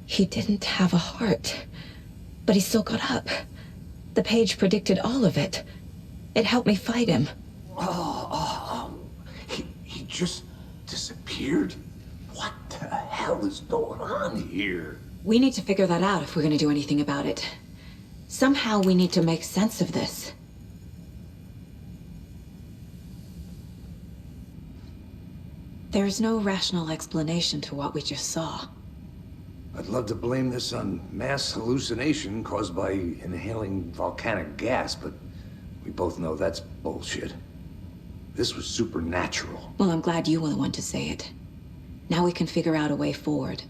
He didn't have a heart, but he still got up. The page predicted all of it. It helped me fight him. He just disappeared? What the hell is going on here? We need to figure that out if we're going to do anything about it. Somehow we need to make sense of this. There's no rational explanation to what we just saw. I'd love to blame this on mass hallucination caused by inhaling volcanic gas, but we both know that's bullshit. This was supernatural. Well, I'm glad you were the one to say it. Now we can figure out a way forward.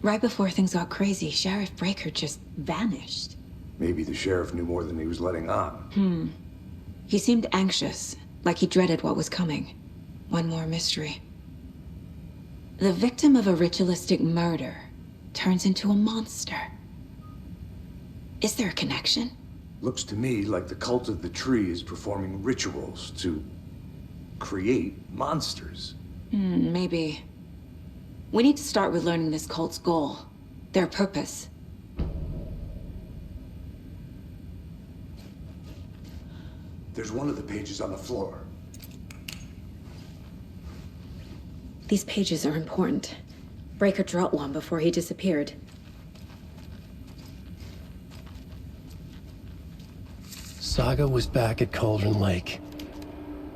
Right before things got crazy, Sheriff Breaker just vanished. Maybe the sheriff knew more than he was letting on. He seemed anxious, like he dreaded what was coming. One more mystery. The victim of a ritualistic murder turns into a monster. Is there a connection? Looks to me like the cult of the tree is performing rituals to create monsters. Maybe. We need to start with learning this cult's goal, their purpose. There's one of the pages on the floor. These pages are important. Breaker dropped one before he disappeared. Saga was back at Cauldron Lake.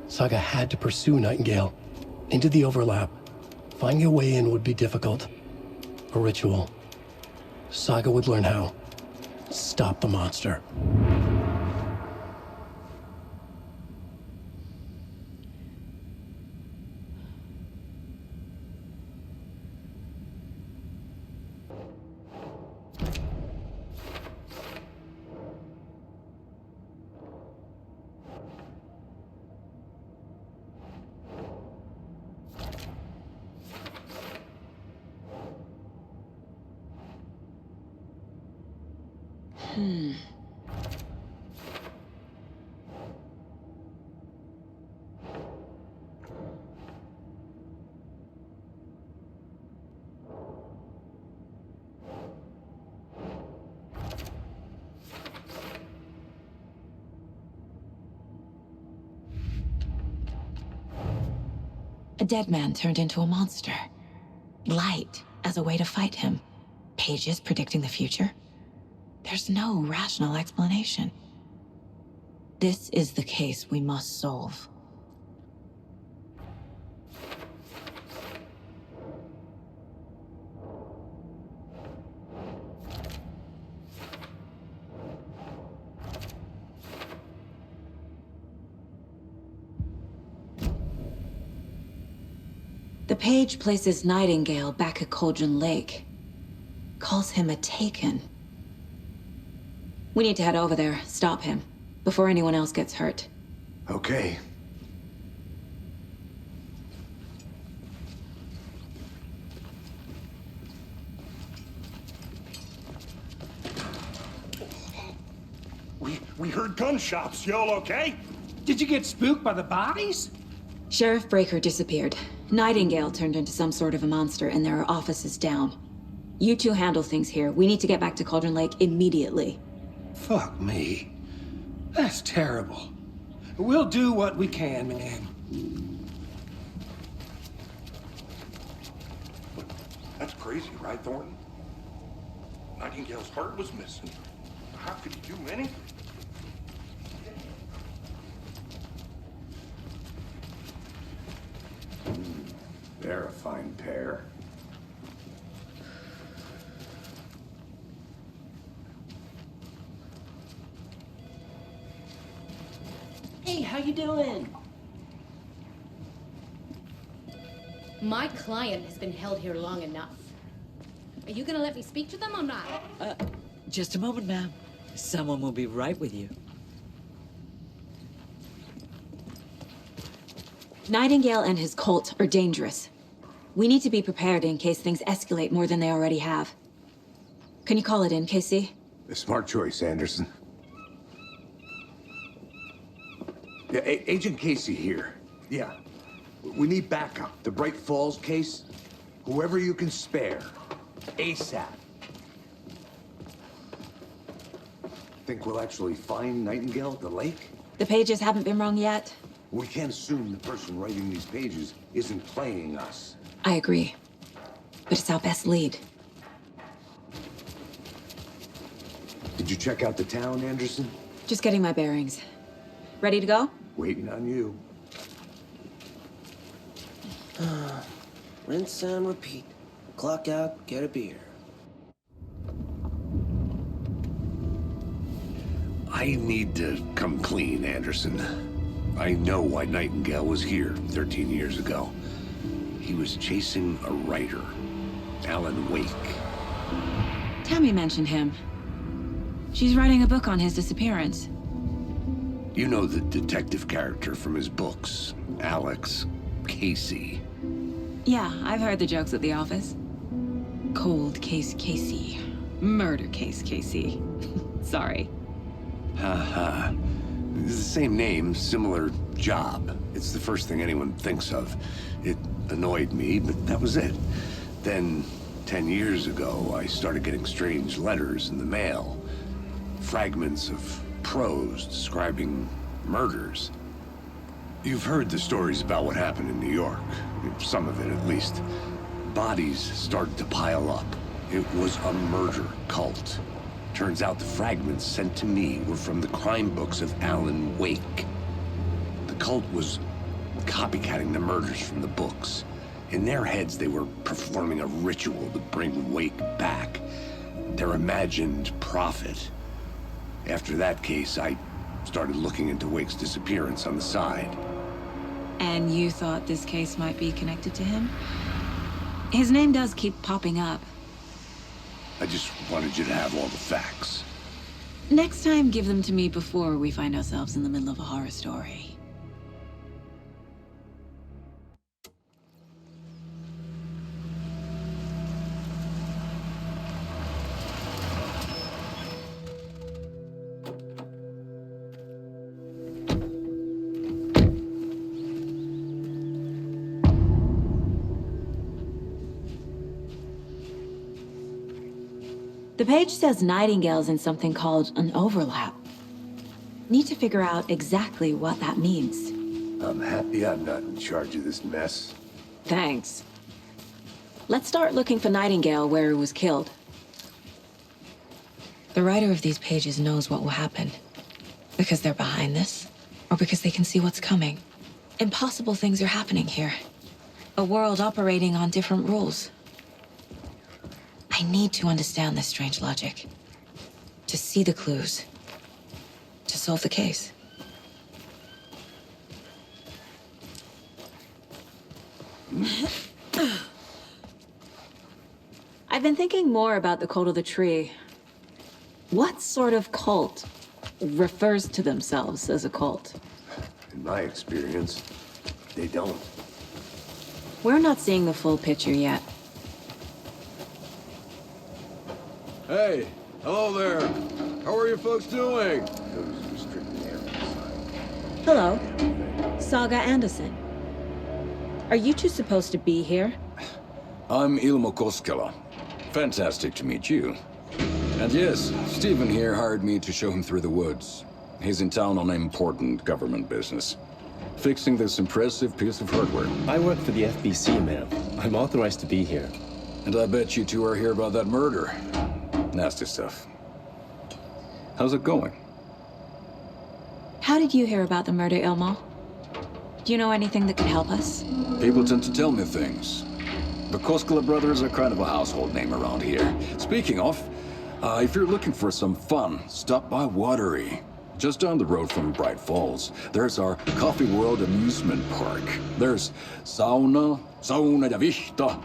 Saga had to pursue Nightingale into the overlap. Finding a way in would be difficult. A ritual. Saga would learn how. Stop the monster. A dead man turned into a monster. Light as a way to fight him. Pages predicting the future. There's no rational explanation. This is the case we must solve. The page places Nightingale back at Cauldron Lake. Calls him a Taken. We need to head over there, stop him, before anyone else gets hurt. Okay. We heard gunshots. Y'all okay? Did you get spooked by the bodies? Sheriff Breaker disappeared. Nightingale turned into some sort of a monster, and there are offices down. You two handle things here. We need to get back to Cauldron Lake immediately. Fuck me. That's terrible. We'll do what we can, man. That's crazy, right, Thornton? Nightingale's heart was missing. How could he do anything? They're a fine pair. Hey, how you doing? My client has been held here long enough. Are you gonna let me speak to them or not? Just a moment, ma'am. Someone will be right with you. Nightingale and his cult are dangerous. We need to be prepared in case things escalate more than they already have. Can you call it in, Casey? A smart choice, Anderson. Yeah, Agent Casey here. Yeah. We need backup. The Bright Falls case, whoever you can spare. ASAP. Think we'll actually find Nightingale at the lake? The pages haven't been wrong yet. We can't assume the person writing these pages isn't playing us. I agree. But it's our best lead. Did you check out the town, Anderson? Just getting my bearings. Ready to go? Waiting on you. Rinse and repeat. Clock out, get a beer. I need to come clean, Anderson. I know why Nightingale was here 13 years ago. He was chasing a writer, Alan Wake. Tammy mentioned him. She's writing a book on his disappearance. You know the detective character from his books, Alex Casey. Yeah, I've heard the jokes at the office. Cold case Casey. Murder case Casey. Sorry. Haha. It's the same name, similar job. It's the first thing anyone thinks of. It annoyed me, but that was it. Then, 10 years ago, I started getting strange letters in the mail. Fragments of prose describing murders. You've heard the stories about what happened in New York. Some of it, at least. Bodies started to pile up. It was a murder cult. Turns out the fragments sent to me were from the crime books of Alan Wake. The cult was copycatting the murders from the books. In their heads, they were performing a ritual to bring Wake back. Their imagined prophet. After that case, I started looking into Wake's disappearance on the side. And you thought this case might be connected to him? His name does keep popping up. I just wanted you to have all the facts. Next time, give them to me before we find ourselves in the middle of a horror story. The page says Nightingale's in something called an overlap. Need to figure out exactly what that means. I'm happy I'm not in charge of this mess. Thanks. Let's start looking for Nightingale where he was killed. The writer of these pages knows what will happen. Because they're behind this, or because they can see what's coming. Impossible things are happening here. A world operating on different rules. I need to understand this strange logic. To see the clues. To solve the case. I've been thinking more about the cult of the tree. What sort of cult refers to themselves as a cult? In my experience, they don't. We're not seeing the full picture yet. Hey, hello there. How are you folks doing? Those restricted areas. Hello, Saga Anderson. Are you two supposed to be here? I'm Ilmo Koskela. Fantastic to meet you. And yes, Stephen here hired me to show him through the woods. He's in town on important government business. Fixing this impressive piece of hardware. I work for the FBC, ma'am. I'm authorized to be here. And I bet you two are here about that murder. Nasty stuff. How's it going? How did you hear about the murder, Ilmo? Do you know anything that could help us? People tend to tell me things. The Koskela brothers are kind of a household name around here. Speaking of, if you're looking for some fun, stop by Watery. Just down the road from Bright Falls, there's our Coffee World amusement park. There's sauna ja vihta.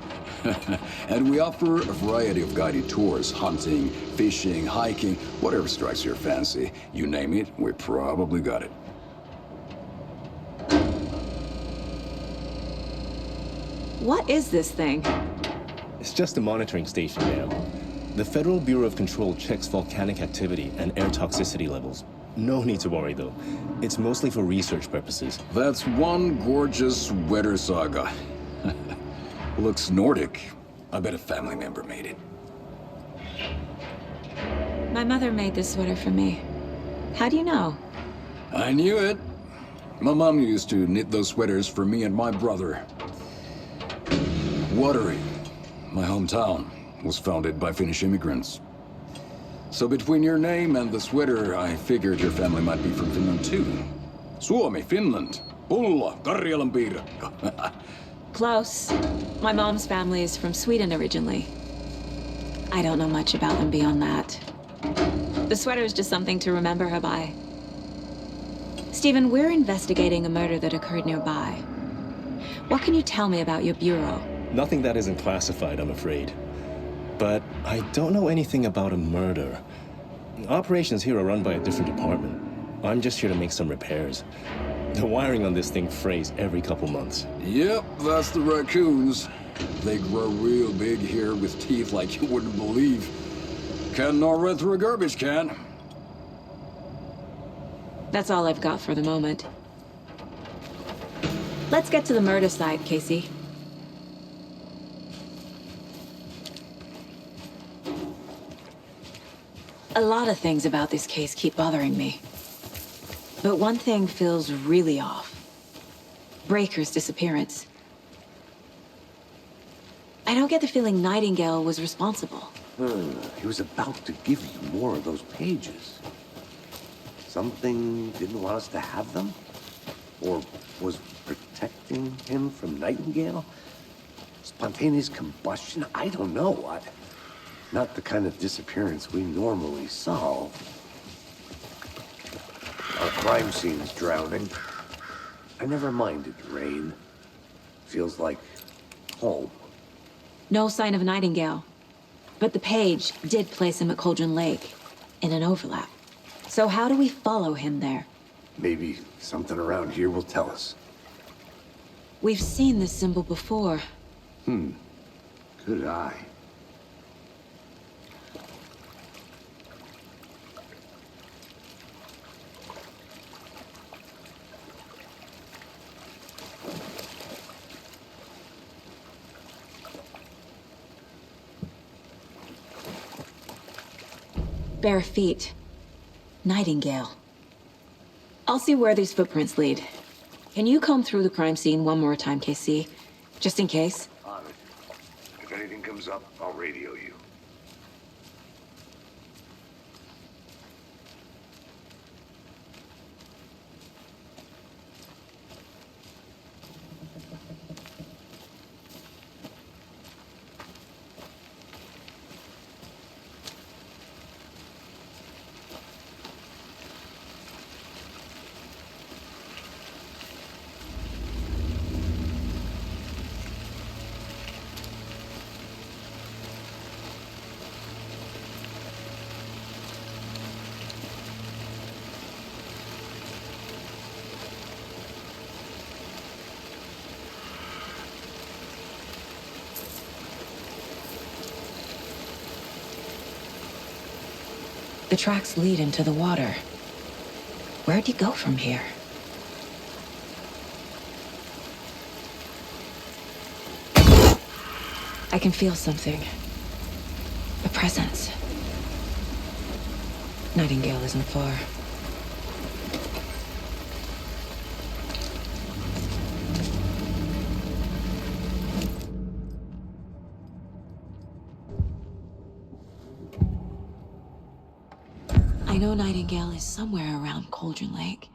And we offer a variety of guided tours, hunting, fishing, hiking, whatever strikes your fancy. You name it, we probably got it. What is this thing? It's just a monitoring station, ma'am. The Federal Bureau of Control checks volcanic activity and air toxicity levels. No need to worry, though. It's mostly for research purposes. That's one gorgeous weather saga. Looks Nordic. I bet a family member made it. My mother made this sweater for me. How do you know? I knew it. My mom used to knit those sweaters for me and my brother. Watery, my hometown, was founded by Finnish immigrants. So between your name and the sweater, I figured your family might be from Finland too. Suomi, Finland. Pulla, Karjalan piirakka. Close. My mom's family is from Sweden originally. I don't know much about them beyond that. The sweater is just something to remember her by. Stephen, we're investigating a murder that occurred nearby. What can you tell me about your bureau? Nothing that isn't classified, I'm afraid. But I don't know anything about a murder. Operations here are run by a different department. I'm just here to make some repairs. The wiring on this thing frays every couple months. Yep, that's the raccoons. They grow real big here with teeth like you wouldn't believe. Can't gnaw right through a garbage can. That's all I've got for the moment. Let's get to the murder side, Casey. A lot of things about this case keep bothering me. But one thing feels really off. Breaker's disappearance. I don't get the feeling Nightingale was responsible. He was about to give you more of those pages. Something didn't want us to have them? Or was protecting him from Nightingale? Spontaneous combustion? I don't know. Not the kind of disappearance we normally solve. Our crime scene's drowning. I never minded rain. Feels like home. No sign of Nightingale. But the page did place him at Cauldron Lake, in an overlap. So how do we follow him there? Maybe something around here will tell us. We've seen this symbol before. Good eye. Bare feet. Nightingale. I'll see where these footprints lead. Can you comb through the crime scene one more time, KC? Just in case? On it. If anything comes up, I'll radio you. The tracks lead into the water. Where'd he go from here? I can feel something. A presence. Nightingale isn't far. I know Nightingale is somewhere around Cauldron Lake.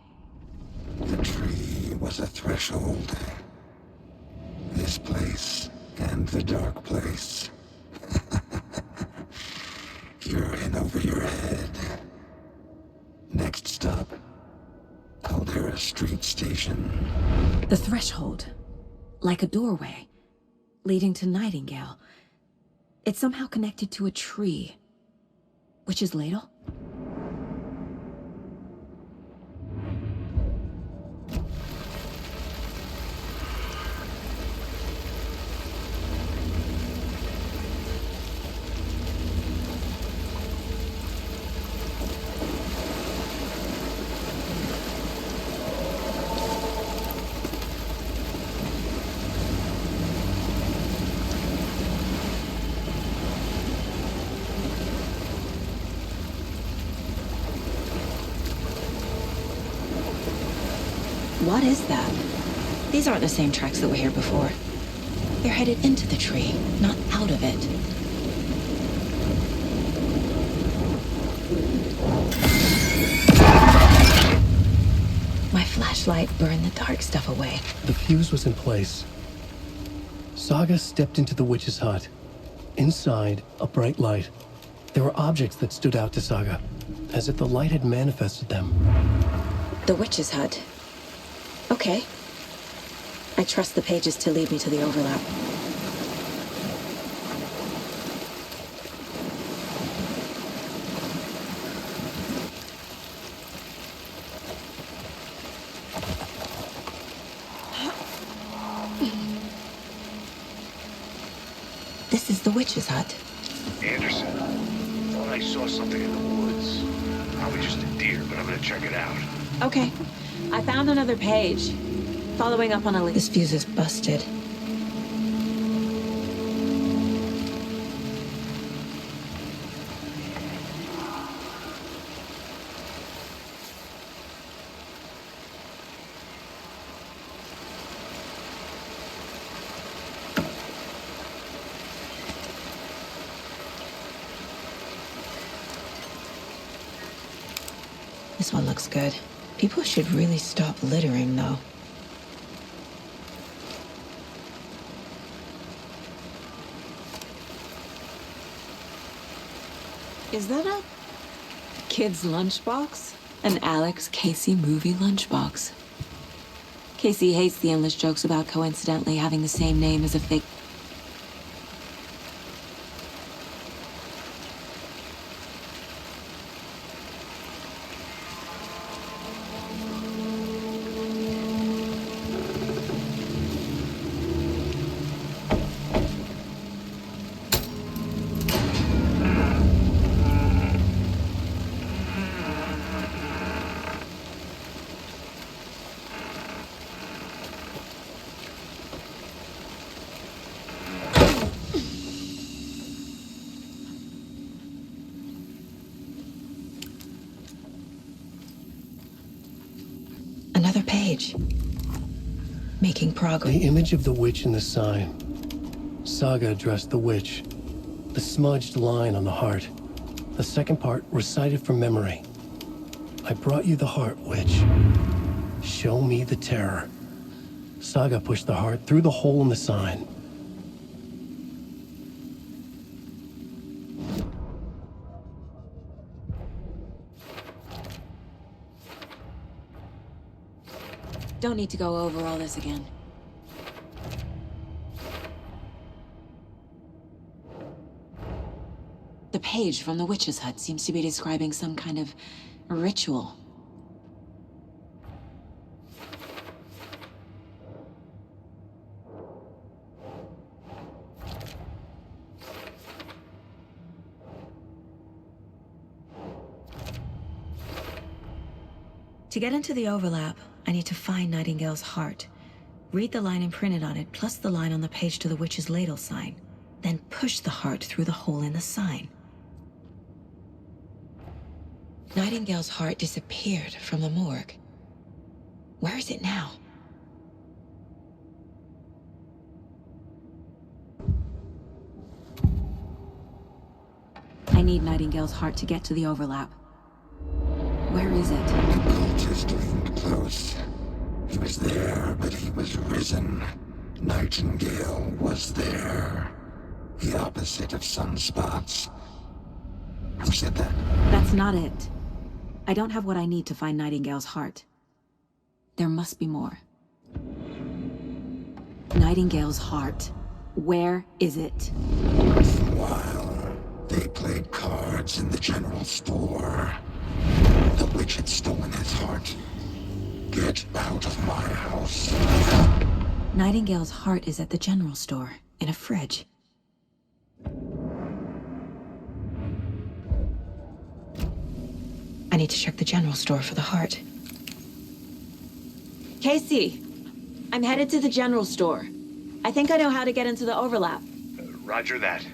The tree was a threshold. This place and the dark place. You're in over your head. Next stop, Caldera Street Station. The threshold. Like a doorway. Leading to Nightingale. It's somehow connected to a tree. Witch's Ladle? What is that? These aren't the same tracks that were here before. They're headed into the tree, not out of it. My flashlight burned the dark stuff away. The fuse was in place. Saga stepped into the witch's hut. Inside, a bright light. There were objects that stood out to Saga, as if the light had manifested them. The witch's hut. Okay. I trust the pages to lead me to the overlap. This is the witch's hut. Anderson, thought I saw something in the woods. Probably just a deer, but I'm gonna check it out. Okay. I found another page. Following up on a... This fuse is busted. This one looks good. People should really stop littering, though. Is that a kid's lunchbox? An Alex Casey movie lunchbox. Casey hates the endless jokes about coincidentally having the same name as a fake... Another page. Making progress. The image of the witch in the sign. Saga addressed the witch. The smudged line on the heart. The second part recited from memory. I brought you the heart, witch. Show me the terror. Saga pushed the heart through the hole in the sign. Don't need to go over all this again. The page from the witch's hut seems to be describing some kind of ritual. To get into the overlap, I need to find Nightingale's heart. Read the line imprinted on it, plus the line on the page to the witch's ladle sign. Then push the heart through the hole in the sign. Nightingale's heart disappeared from the morgue. Where is it now? I need Nightingale's heart to get to the overlap. Where is it? The cultist leaned close. He was there, but he was risen. Nightingale was there. The opposite of sunspots. Who said that? That's not it. I don't have what I need to find Nightingale's heart. There must be more. Nightingale's heart. Where is it? Once in a while, they played cards in the general store. The witch had stolen his heart. Get out of my house. Nightingale's heart is at the general store, in a fridge. I need to check the general store for the heart. Casey! I'm headed to the general store. I think I know how to get into the overlap. Roger that.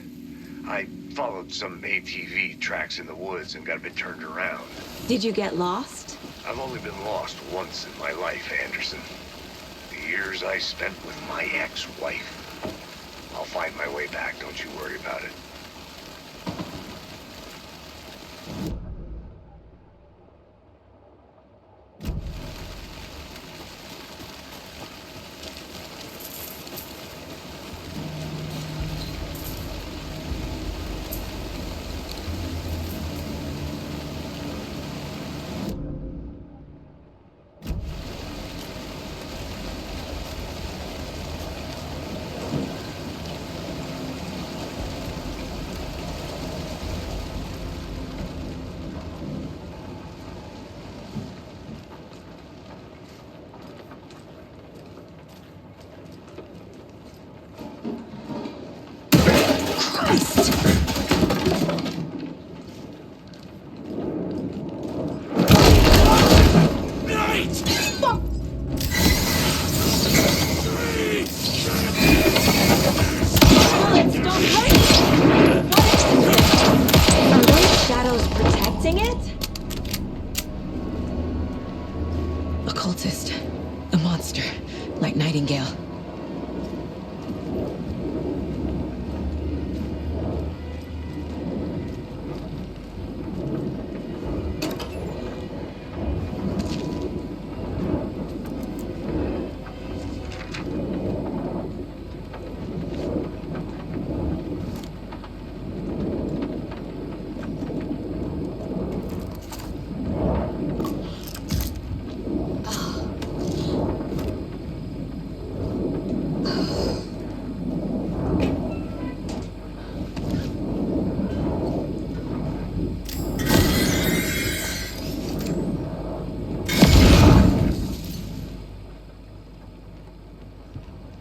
I Followed some ATV tracks in the woods and got a bit turned around. Did you get lost? I've only been lost once in my life, Anderson. The years I spent with my ex-wife. I'll find my way back, don't you worry about it. Occultist. A monster. Like Nightingale.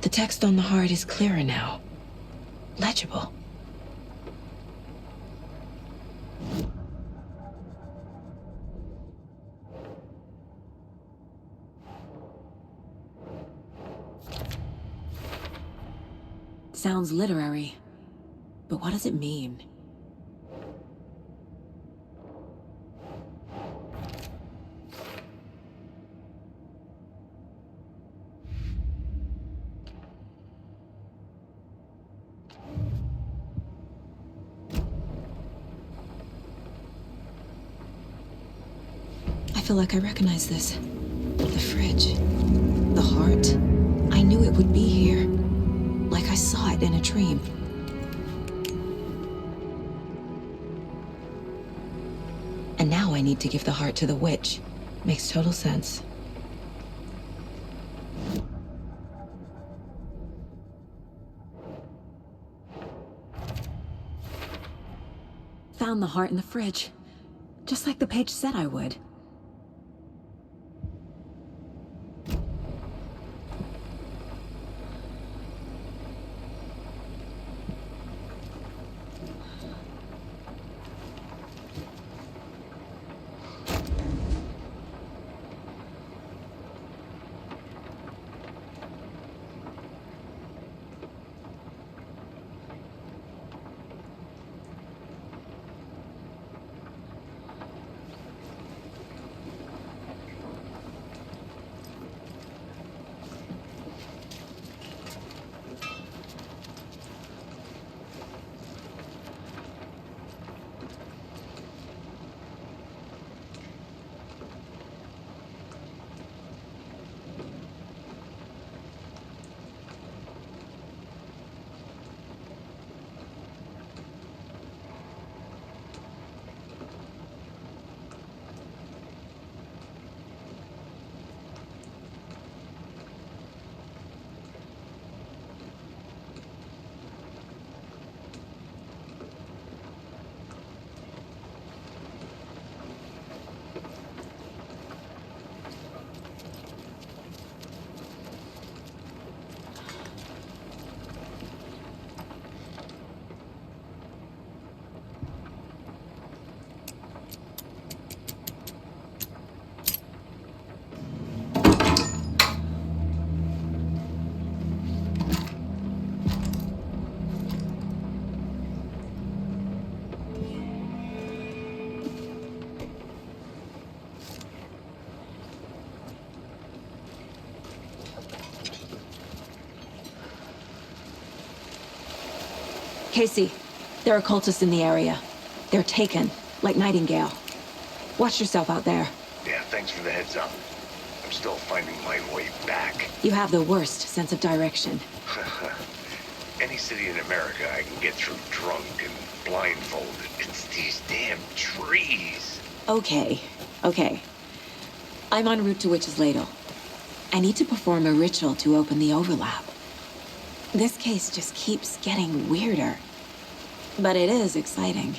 The text on the heart is clearer now. Legible. Sounds literary. But what does it mean? I feel like I recognize this. The fridge. The heart. I knew it would be here. Like I saw it in a dream. And now I need to give the heart to the witch. Makes total sense. Found the heart in the fridge. Just like the page said I would. Casey, there are cultists in the area. They're taken, like Nightingale. Watch yourself out there. Yeah, thanks for the heads up. I'm still finding my way back. You have the worst sense of direction. Any city in America I can get through drunk and blindfolded. It's these damn trees. Okay. I'm en route to Witch's Ladle. I need to perform a ritual to open the overlap. This case just keeps getting weirder. But it is exciting.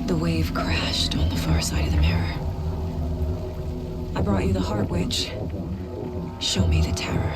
The wave crashed on the far side of the mirror. I brought you the Heart Witch. Show me the terror.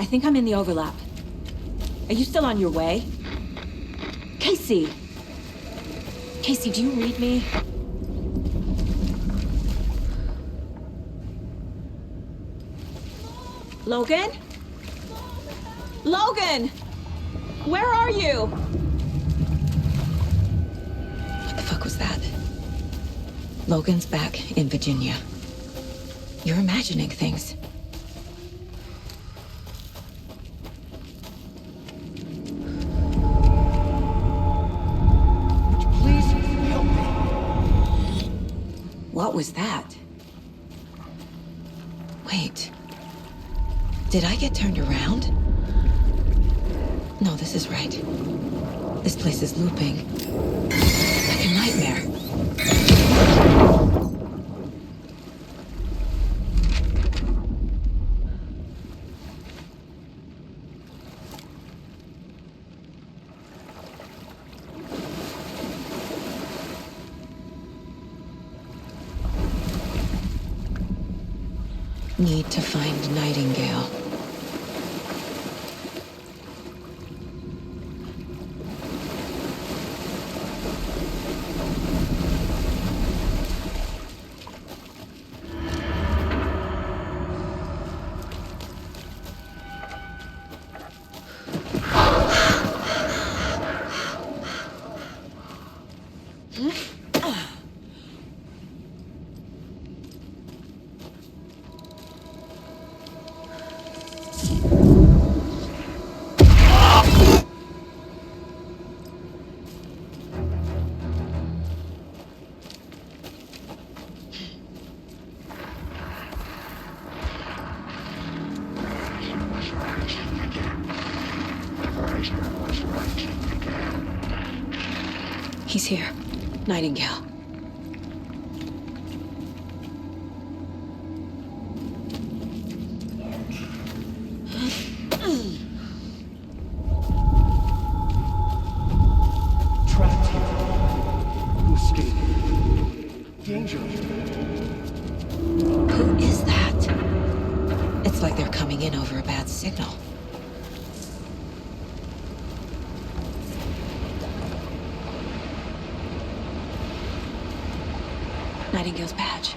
I think I'm in the overlap. Are you still on your way? Casey! Casey, do you read me? Logan? Logan! Where are you? What the fuck was that? Logan's back in Virginia. You're imagining things. What was that? Wait. Did I get turned around? No, this is right. This place is looping. Like a nightmare. Need to find Nightingale. He's here. Nightingale. Trapped here. Who escaped? Danger. Who is that? It's like they're coming in over a bad signal. Nightingale's badge.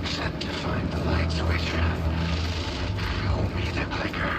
Set to find the light switch. Show me the clicker.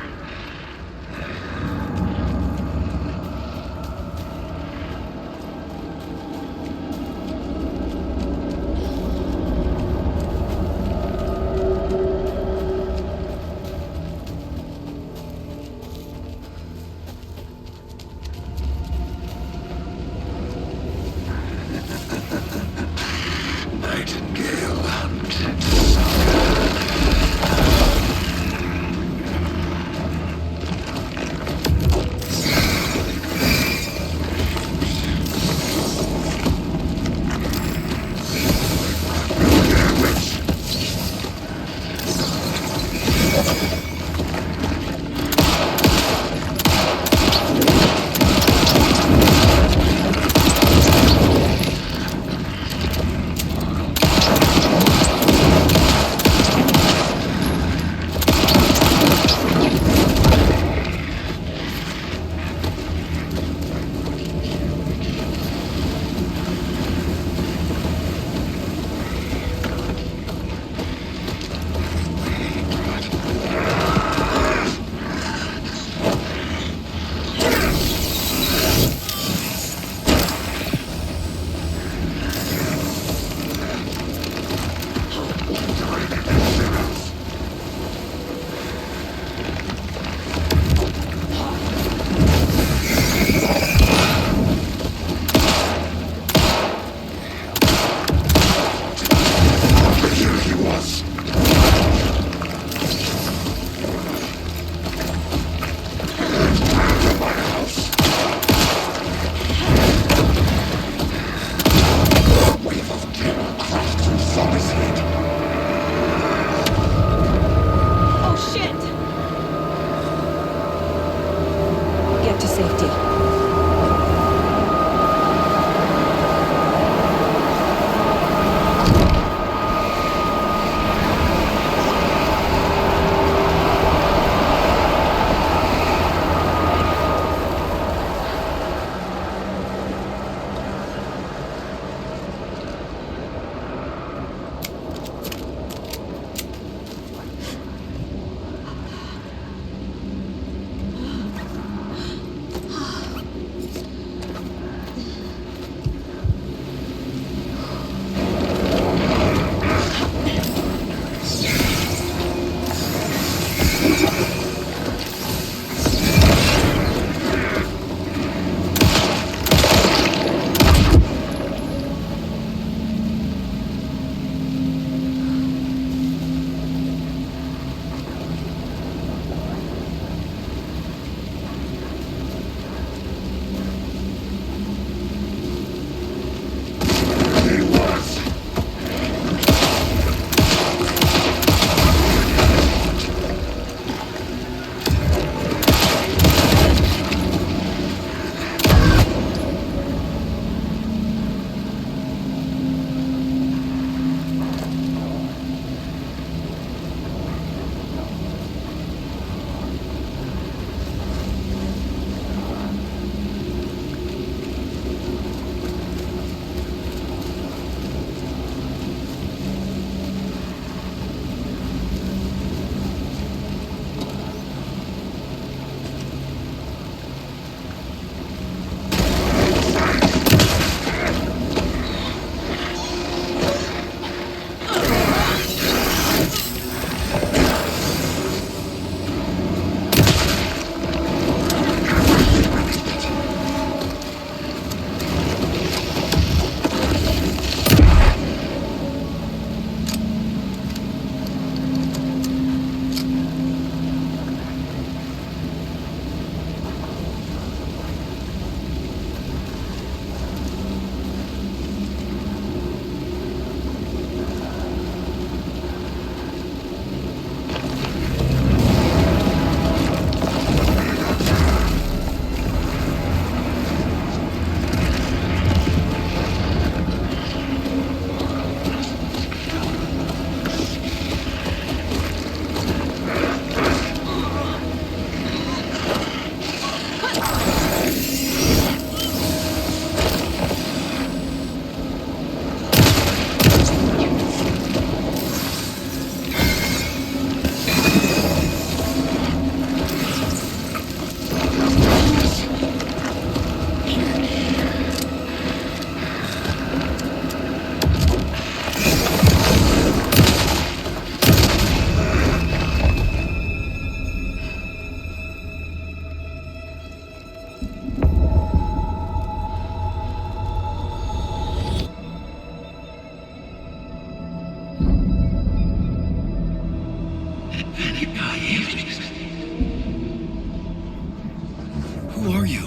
Who are you?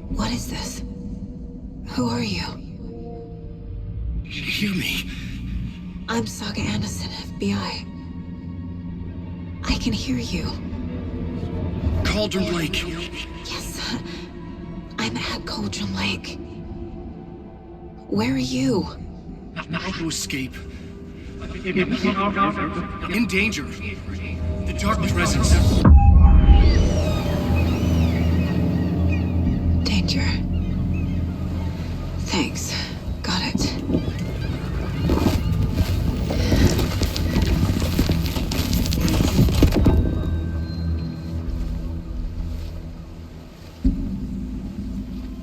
What is this? Who are you? Hear me. I'm Saga Anderson, FBI. I can hear you. Cauldron Lake. Yes, I'm at Cauldron Lake. Where are you? How to escape. In danger. The dark presence. Danger. Thanks. Got it.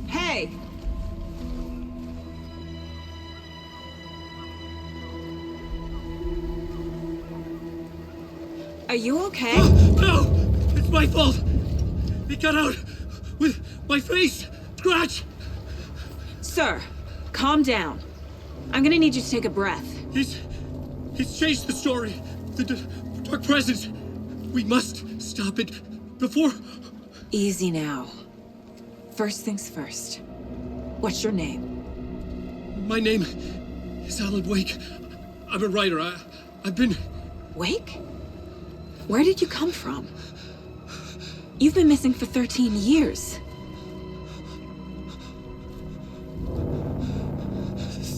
Hey! Are you okay? No! It's my fault! It got out with my face! Scratch! Sir, calm down. I'm gonna need you to take a breath. He's changed the story. The dark presence. We must stop it before... Easy now. First things first. What's your name? My name is Alan Wake. I'm a writer. I've been... Wake? Where did you come from? You've been missing for 13 years.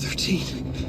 13?